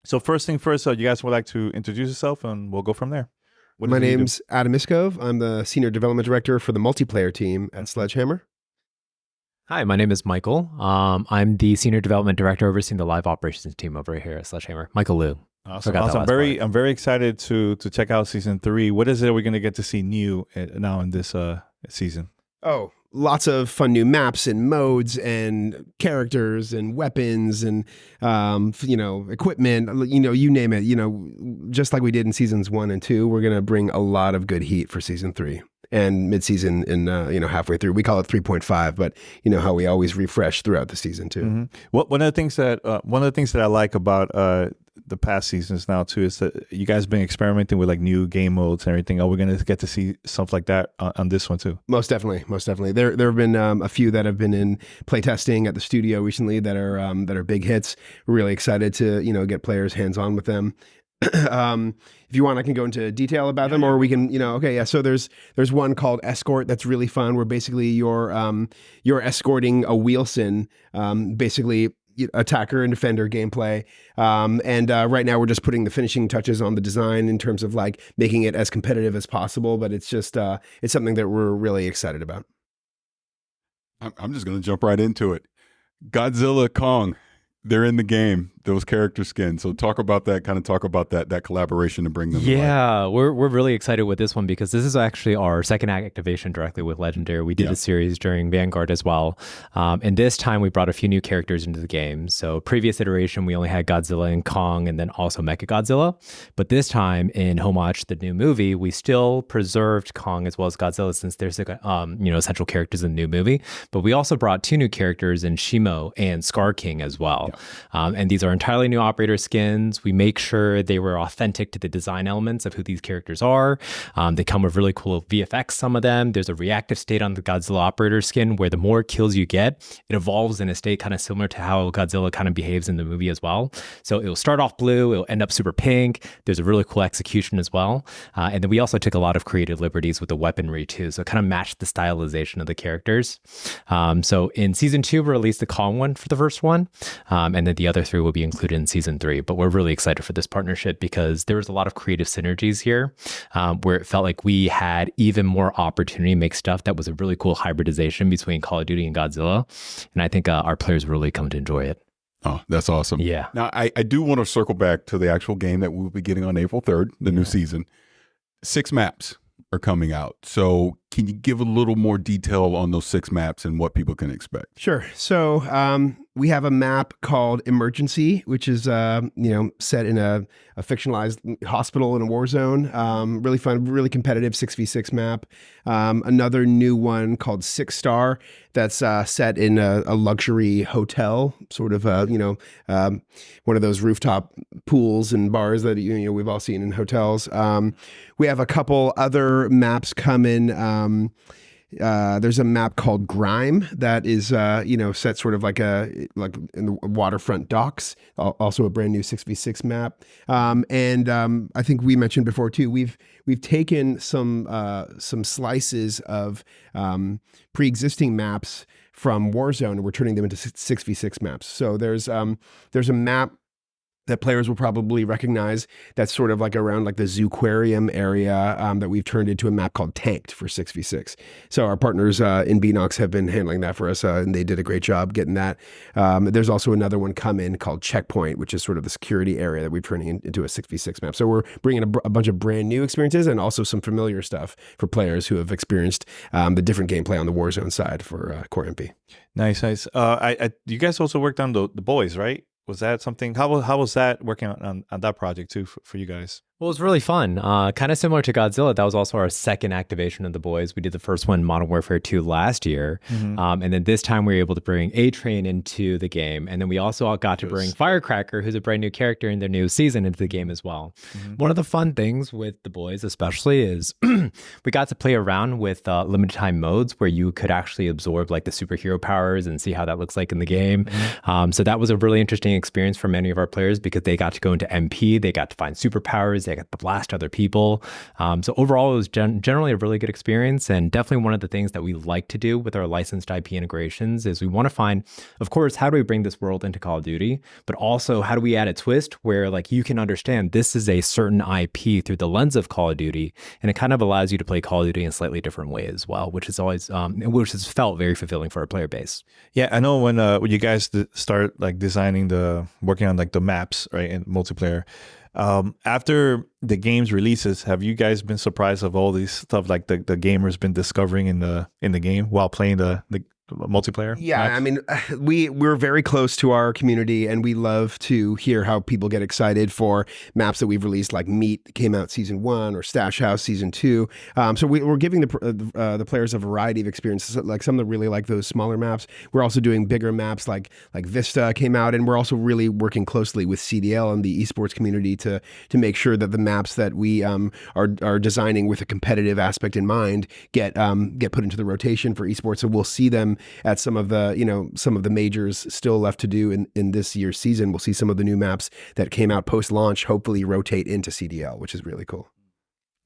So first thing first, you guys would like to introduce yourself, and we'll go from there. What My does he do? name's Adam Iskov. I'm the Senior Development Director for the multiplayer team at Sledgehammer. Hi, my name is Michael. I'm the Senior Development Director overseeing the live operations team over here at Sledgehammer. Michael Liu. Awesome. I'm very excited to check out season 3. What is it we're going to get to see new now in this season? Oh, lots of fun new maps and modes and characters and weapons and equipment. You name it. Just like we did in seasons 1 and 2, we're going to bring a lot of good heat for season 3. And mid-season and halfway through. We call it 3.5, but you know how we always refresh throughout the season too. Mm-hmm. Well, one of the things that I like about the past seasons now too is that you guys been experimenting with like new game modes and everything. Are we going to get to see stuff like that on this one too? Most definitely. There have been a few that have been in playtesting at the studio recently that are big hits. We're really excited to get players hands on with them. If you want, I can go into detail about them, or we can, So there's one called Escort that's really fun, where basically you're escorting a Wheelson, basically attacker and defender gameplay. And right now we're just putting the finishing touches on the design in terms of like making it as competitive as possible. But it's just it's something that we're really excited about. I'm just going to jump right into it. Godzilla, Kong. They're in the game, those character skins. So talk about that collaboration to bring them to life. We're really excited with this one because this is actually our second activation directly with Legendary. We did a series during Vanguard as well. And this time we brought a few new characters into the game. So previous iteration, we only had Godzilla and Kong and then also Mechagodzilla. But this time in homage to the new movie, we still preserved Kong as well as Godzilla since there's essential characters in the new movie. But we also brought 2 new characters in Shimo and Scar King as well. And these are entirely new operator skins. We make sure they were authentic to the design elements of who these characters are. They come with really cool VFX, some of them. There's a reactive state on the Godzilla operator skin where the more kills you get, it evolves in a state kind of similar to how Godzilla kind of behaves in the movie as well. So it will start off blue, it'll end up super pink. There's a really cool execution as well. And then we also took a lot of creative liberties with the weaponry too. So it kind of matched the stylization of the characters. So in season 2, we released the Kong one for the first one. And then the other 3 will be included in season 3. But we're really excited for this partnership because there was a lot of creative synergies here where it felt like we had even more opportunity to make stuff that was a really cool hybridization between Call of Duty and Godzilla. And I think our players really come to enjoy it. Oh, that's awesome. Yeah. Now, I do want to circle back to the actual game that we'll be getting on April 3rd, the new season. 6 maps are coming out. So can you give a little more detail on those 6 maps and what people can expect? Sure. So we have a map called Emergency, which is set in a fictionalized hospital in a war zone. Really fun, really competitive 6v6 map. Another new one called 6 Star that's set in a luxury hotel, sort of one of those rooftop pools and bars that we've all seen in hotels. We have a couple other maps coming. There's a map called Grime that is, set sort of like in the waterfront docks. Also a brand new 6v6 map. And I think we mentioned before too. We've taken some slices of pre-existing maps from Warzone and we're turning them into 6v6 maps. So there's a map that players will probably recognize that's sort of like around like the Zooquarium area that we've turned into a map called Tanked for 6v6. So our partners in Beanox have been handling that for us and they did a great job getting that. There's also another one coming called Checkpoint, which is sort of the security area that we're turning into a 6v6 map. So we're bringing a bunch of brand new experiences and also some familiar stuff for players who have experienced the different gameplay on the Warzone side for Core MP. Nice. You guys also worked on the boys, right? Was that something? How was that working on that project too for you guys? Well, it was really fun. Kind of similar to Godzilla. That was also our second activation of the boys. We did the first one, Modern Warfare 2, last year. Mm-hmm. And then this time we were able to bring A-Train into the game. And then we also got to bring Firecracker, who's a brand new character in their new season, into the game as well. Mm-hmm. One of the fun things with the boys especially is we got to play around with limited time modes where you could actually absorb like the superhero powers and see how that looks like in the game. Mm-hmm. So that was a really interesting experience for many of our players because they got to go into MP, they got to find superpowers, I got to blast other people. So overall, it was generally a really good experience, and definitely one of the things that we like to do with our licensed IP integrations is we want to find, of course, how do we bring this world into Call of Duty, but also how do we add a twist where like you can understand this is a certain IP through the lens of Call of Duty, and it kind of allows you to play Call of Duty in a slightly different way as well, which is always which has felt very fulfilling for our player base. Yeah, I know when you guys start like working on like the maps, right, in multiplayer. After the game's releases, have you guys been surprised of all these stuff like the gamers been discovering in the game while playing the multiplayer? Yeah, maps? I mean, we're very close to our community, and we love to hear how people get excited for maps that we've released, like Meat came out season 1 or Stash House season 2. So we're giving the players a variety of experiences. Like some that really like those smaller maps. We're also doing bigger maps like Vista came out, and we're also really working closely with CDL and the esports community to make sure that the maps that we are designing with a competitive aspect in mind get put into the rotation for esports. So we'll see them at some of the majors still left to do in this year's season. We'll see some of the new maps that came out post-launch hopefully rotate into CDL, which is really cool.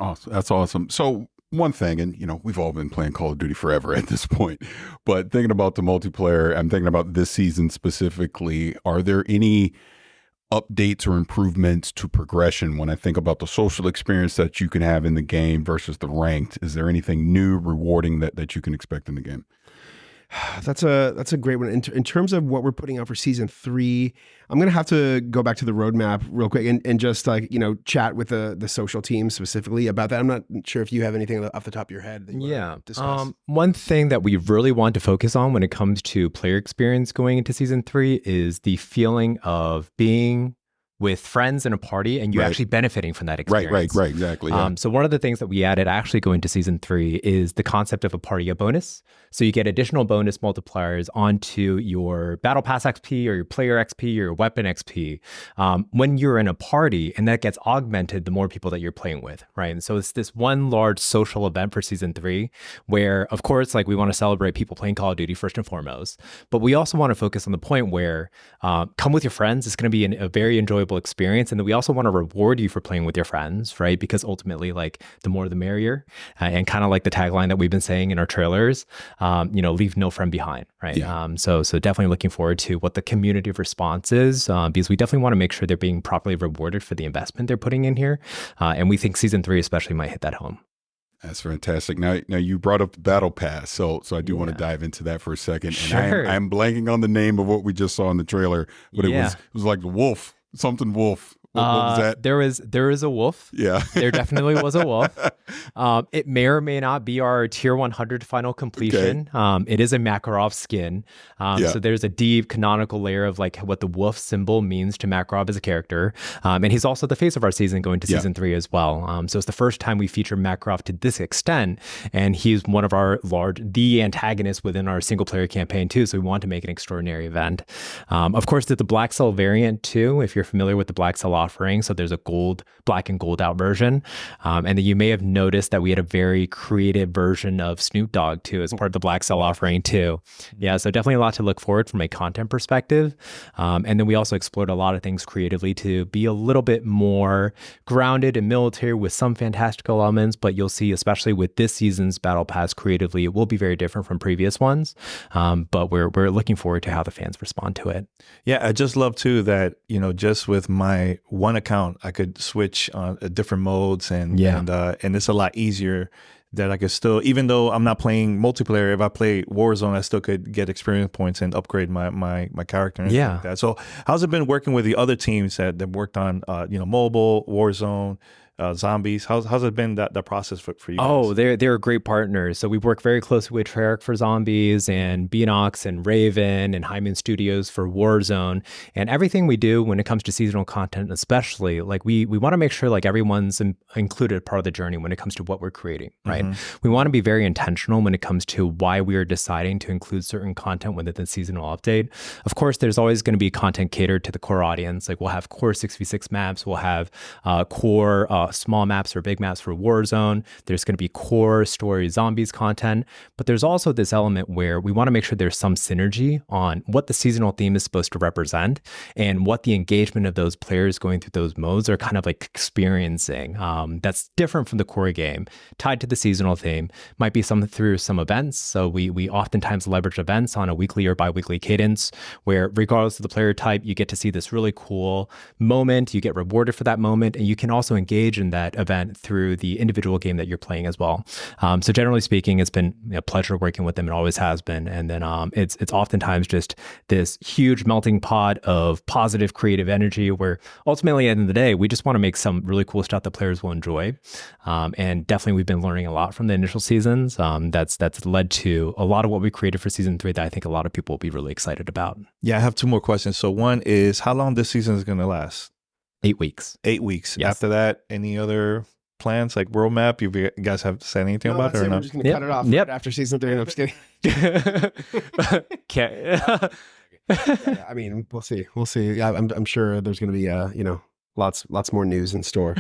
Awesome. That's awesome. So one thing, and we've all been playing Call of Duty forever at this point, but thinking about the multiplayer, I'm thinking about this season specifically. Are there any updates or improvements to progression when I think about the social experience that you can have in the game versus the ranked? Is there anything new, rewarding that you can expect in the game? That's a great one. In terms of what we're putting out for season 3, I'm gonna have to go back to the roadmap real quick and just chat with the social team specifically about that. I'm not sure if you have anything off the top of your head that you want to discuss. One thing that we really want to focus on when it comes to player experience going into season 3 is the feeling of being with friends in a party and you actually benefiting from that experience. Right, exactly. Yeah. So one of the things that we added actually going to season 3 is the concept of a party bonus. So you get additional bonus multipliers onto your battle pass XP or your player XP or your weapon XP when you're in a party, and that gets augmented the more people that you're playing with, right? And so it's this one large social event for season 3 where, of course, like we want to celebrate people playing Call of Duty first and foremost, but we also want to focus on the point where come with your friends. It's going to be a very enjoyable experience, and then we also want to reward you for playing with your friends, right? Because ultimately, like the more the merrier, and kind of like the tagline that we've been saying in our trailers, leave no friend behind, right? Yeah. So definitely looking forward to what the community response is, because we definitely want to make sure they're being properly rewarded for the investment they're putting in here, and we think season 3 especially might hit that home. That's fantastic. Now you brought up the battle pass, so I do want to dive into that for a second. Sure. And I'm blanking on the name of what we just saw in the trailer, but it was like the wolf. Something wolf. What was that? There is a wolf. Yeah. There definitely was a wolf. It may or may not be our tier 100 final completion. Okay. It is a Makarov skin. So there's a deep canonical layer of like what the wolf symbol means to Makarov as a character. And he's also the face of our season going to season 3 as well. So it's the first time we feature Makarov to this extent. And he's one of our the antagonist within our single player campaign too. So we want to make an extraordinary event. Of course, there's the Black Cell variant too, if you're familiar with the Black Cell offering. So there's a black and gold out version. And then you may have noticed that we had a very creative version of Snoop Dogg too, as part of the Black Cell offering too. Yeah, so definitely a lot to look forward from a content perspective. And then we also explored a lot of things creatively to be a little bit more grounded and military with some fantastical elements, but you'll see, especially with this season's Battle Pass creatively, it will be very different from previous ones. But we're looking forward to how the fans respond to it. Yeah, I just love too that, just with my one account, I could switch on different modes and it's a lot easier that I could still, even though I'm not playing multiplayer, if I play Warzone, I still could get experience points and upgrade my character and stuff like that. So how's it been working with the other teams that worked on, mobile, Warzone, zombies? How's it been that process for you guys? Oh, they're great partners. So we've worked very closely with Treyarch for zombies and Beanox and Raven and Hyman Studios for Warzone, and everything we do when it comes to seasonal content, especially like we want to make sure like everyone's included part of the journey when it comes to what we're creating, right? We want to be very intentional when it comes to why we are deciding to include certain content within the seasonal update. Of course, there's always going to be content catered to the core audience. Like we'll have core 6v6 maps, we'll have core small maps or big maps for Warzone. There's going to be core story zombies content, but there's also this element where we want to make sure there's some synergy on what the seasonal theme is supposed to represent and what the engagement of those players going through those modes are kind of like experiencing. That's different from the core game, tied to the seasonal theme. Might be through some events. So we oftentimes leverage events on a weekly or bi-weekly cadence where regardless of the player type, you get to see this really cool moment. You get rewarded for that moment, and you can also engage in that event through the individual game that you're playing as well. So generally speaking, it's been a pleasure working with them. It always has been. And then it's oftentimes just this huge melting pot of positive creative energy where ultimately at the end of the day, we just want to make some really cool stuff that players will enjoy. And definitely we've been learning a lot from the initial seasons. That's led to a lot of what we created for season 3 that I think a lot of people will be really excited about. Yeah, I have 2 more questions. So one is, how long this season is going to last? 8 weeks. 8 weeks. Yes. After that, any other plans like world map? You guys have said anything about it or We're not? just going to cut it off right after season 3. I'm just kidding. Okay. Yeah, I mean, we'll see. Yeah, I'm sure there's going to be lots more news in store.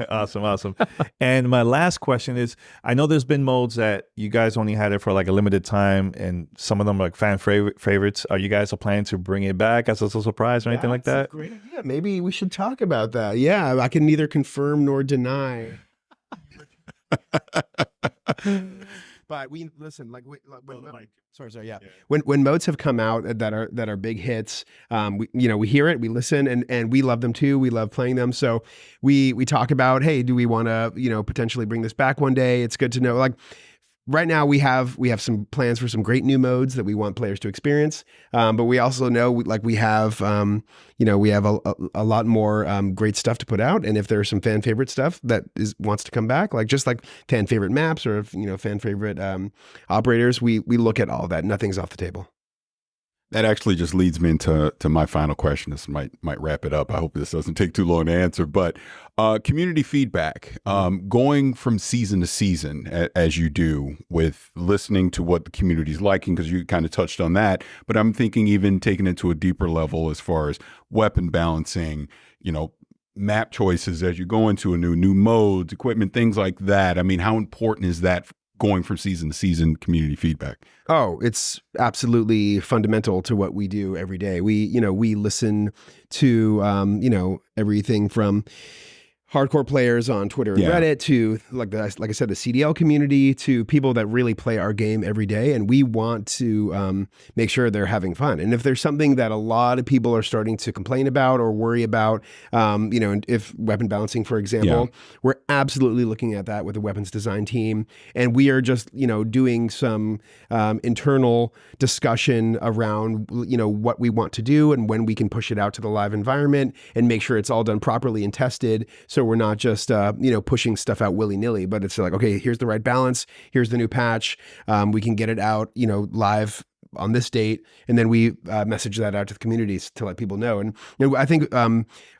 Awesome. And my last question is, I know there's been modes that you guys only had it for like a limited time, and some of them are like fan favorites. Are you guys planning to bring it back as a surprise or anything like that? That's a great idea. Maybe we should talk about that. Yeah, I can neither confirm nor deny. But we listen, when modes have come out that are big hits, we hear it, we listen, and we love them too. We love playing them. So we talk about, hey, do we want to potentially bring this back one day? It's good to know. Like right now, we have some plans for some great new modes that we want players to experience. But we also know we have a lot more great stuff to put out. And if there's some fan favorite stuff that wants to come back, just like fan favorite maps or fan favorite operators, we look at all of that. Nothing's off the table. That actually just leads me into my final question. This might wrap it up. I hope this doesn't take too long to answer. But community feedback, going from season to season, as you do, with listening to what the community's liking, because you kind of touched on that. But I'm thinking even taking it to a deeper level as far as weapon balancing, map choices as you go into a new modes, equipment, things like that. I mean, how important is that going from season to season community feedback? Oh, it's absolutely fundamental to what we do every day. We listen to, everything from hardcore players on Twitter and Reddit to, like I said, the CDL community, to people that really play our game every day. And we want to make sure they're having fun. And if there's something that a lot of people are starting to complain about or worry about, and if weapon balancing, for example, we're absolutely looking at that with the weapons design team. And we are just, doing some internal discussion around, what we want to do and when we can push it out to the live environment and make sure it's all done properly and tested. So we're not just, pushing stuff out willy-nilly, but it's like, okay, here's the right balance. Here's the new patch. We can get it out, live on this date. And then we message that out to the communities to let people know. And I think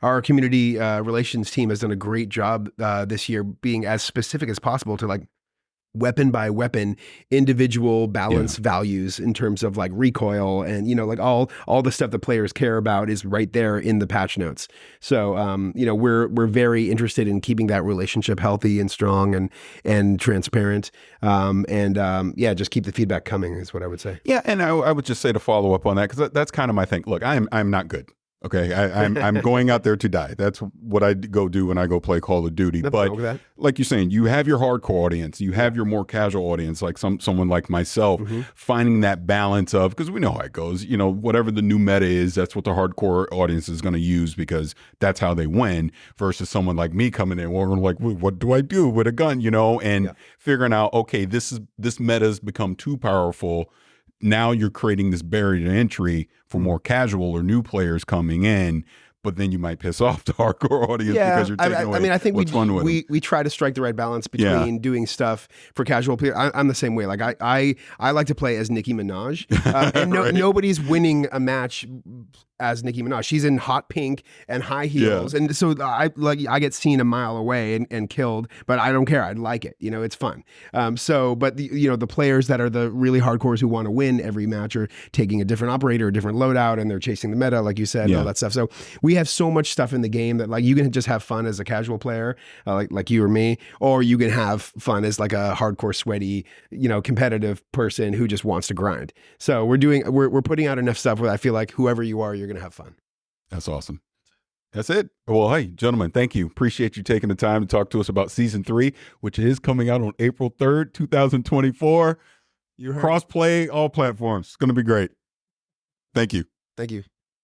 our community relations team has done a great job this year being as specific as possible to weapon by weapon individual balance values in terms of recoil and all the stuff that players care about is right there in the patch notes. So we're very interested in keeping that relationship healthy and strong and transparent, just keep the feedback coming is what I would say. Yeah, and I would just say to follow up on that, because that's kind of my thing. Look, I'm not good. Okay, I'm going out there to die. That's what I go do when I go play Call of Duty. Nothing but wrong with that. Like you're saying, you have your hardcore audience, you have your more casual audience, like someone like myself, finding that balance of, because we know how it goes. Whatever the new meta is, that's what the hardcore audience is going to use because that's how they win. Versus someone like me coming in, where I'm like, what do I do with a gun? And figuring out, okay, this meta has become too powerful. Now you're creating this barrier to entry for more casual or new players coming in, but then you might piss off the hardcore audience because you're taking away I think what's fun with them. we try to strike the right balance between doing stuff for casual players. I'm the same way. I like to play as Nicki Minaj, and nobody's winning a match as Nicki Minaj. She's in hot pink and high heels, and so I get seen a mile away and killed, but I don't care. I like it. It's fun. But the players that are the really hardcores who want to win every match are taking a different operator, a different loadout, and they're chasing the meta, like you said, and all that stuff. So we have so much stuff in the game that like you can just have fun as a casual player, like you or me, or you can have fun as like a hardcore, sweaty, competitive person who just wants to grind. So we're putting out enough stuff where I feel like whoever you are, you're going to have fun. That's awesome. That's it. Well, hey, gentlemen, thank you. Appreciate you taking the time to talk to us about season 3, which is coming out on April 3rd, 2024. Cross-play, all platforms. It's going to be great. Thank you. Thank you.